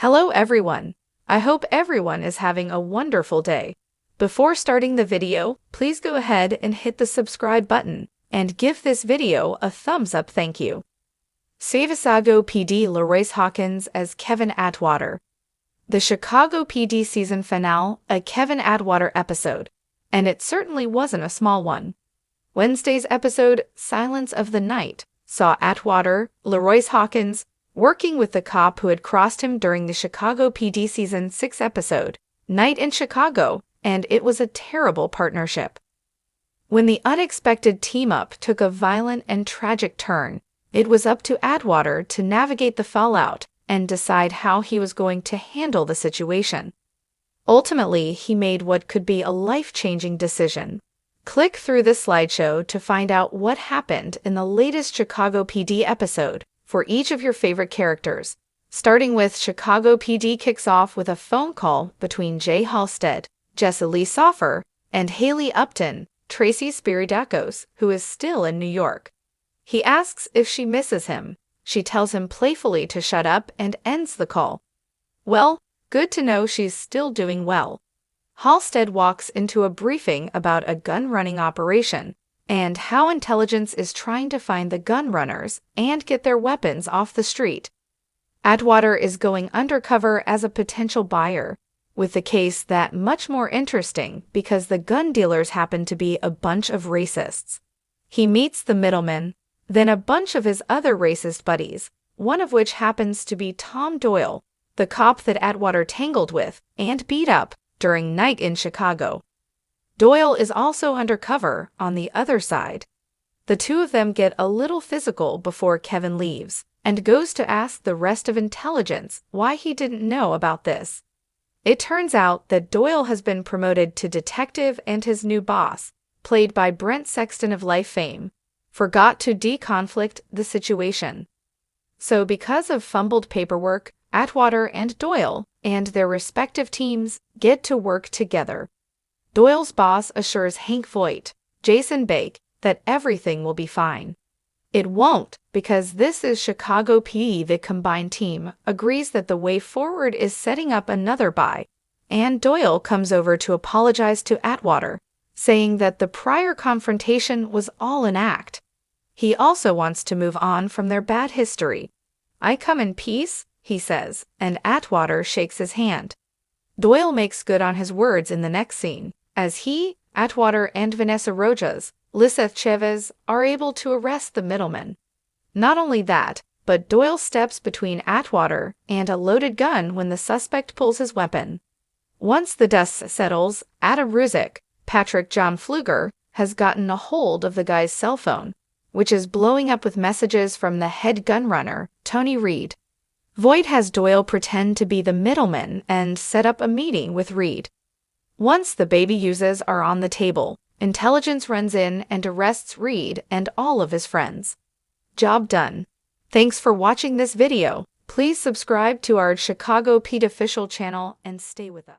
Hello everyone. I hope everyone is having a wonderful day. Before starting the video, please go ahead and hit the subscribe button and give this video a thumbs up. Thank you. Chicago PD LaRoyce Hawkins as Kevin Atwater. The Chicago PD season finale, a Kevin Atwater episode, and it certainly wasn't a small one. Wednesday's episode, Silence of the Night, saw Atwater, LaRoyce Hawkins, working with the cop who had crossed him during the Chicago PD Season 6 episode, Night in Chicago, and it was a terrible partnership. When the unexpected team-up took a violent and tragic turn, it was up to Atwater to navigate the fallout and decide how he was going to handle the situation. Ultimately, he made what could be a life-changing decision. Click through this slideshow to find out what happened in the latest Chicago PD episode for each of your favorite characters. Starting with Chicago PD kicks off with a phone call between Jay Halstead, Jesse Lee Soffer, and Haley Upton, Tracy Spiridakos, who is still in New York. He asks if she misses him. She tells him playfully to shut up and ends the call. Well, good to know she's still doing well. Halstead walks into a briefing about a gun-running operation and how intelligence is trying to find the gun runners and get their weapons off the street. Atwater is going undercover as a potential buyer, with the case that much more interesting because the gun dealers happen to be a bunch of racists. He meets the middleman, then a bunch of his other racist buddies, one of which happens to be Tom Doyle, the cop that Atwater tangled with and beat up during Night in Chicago. Doyle is also undercover on the other side. The two of them get a little physical before Kevin leaves and goes to ask the rest of intelligence why he didn't know about this. It turns out that Doyle has been promoted to detective and his new boss, played by Brent Sexton of Life fame, forgot to deconflict the situation. So because of fumbled paperwork, Atwater and Doyle and their respective teams get to work together. Doyle's boss assures Hank Voight, Jason Bake, that everything will be fine. It won't, because this is Chicago PD. The combined team agrees that the way forward is setting up another buy, and Doyle comes over to apologize to Atwater, saying that the prior confrontation was all an act. He also wants to move on from their bad history. "I come in peace," he says, and Atwater shakes his hand. Doyle makes good on his words in the next scene, as he, Atwater, and Vanessa Rojas, Lizeth Chavez, are able to arrest the middleman. Not only that, but Doyle steps between Atwater and a loaded gun when the suspect pulls his weapon. Once the dust settles, Adam Ruzick, Patrick John Pfluger, has gotten a hold of the guy's cell phone, which is blowing up with messages from the head gun runner, Tony Reed. Voight has Doyle pretend to be the middleman and set up a meeting with Reed. Once the baby uses are on the table, intelligence runs in and arrests Reed and all of his friends. Job done. Thanks for watching this video. Please subscribe to our Chicago PD official channel and stay with us.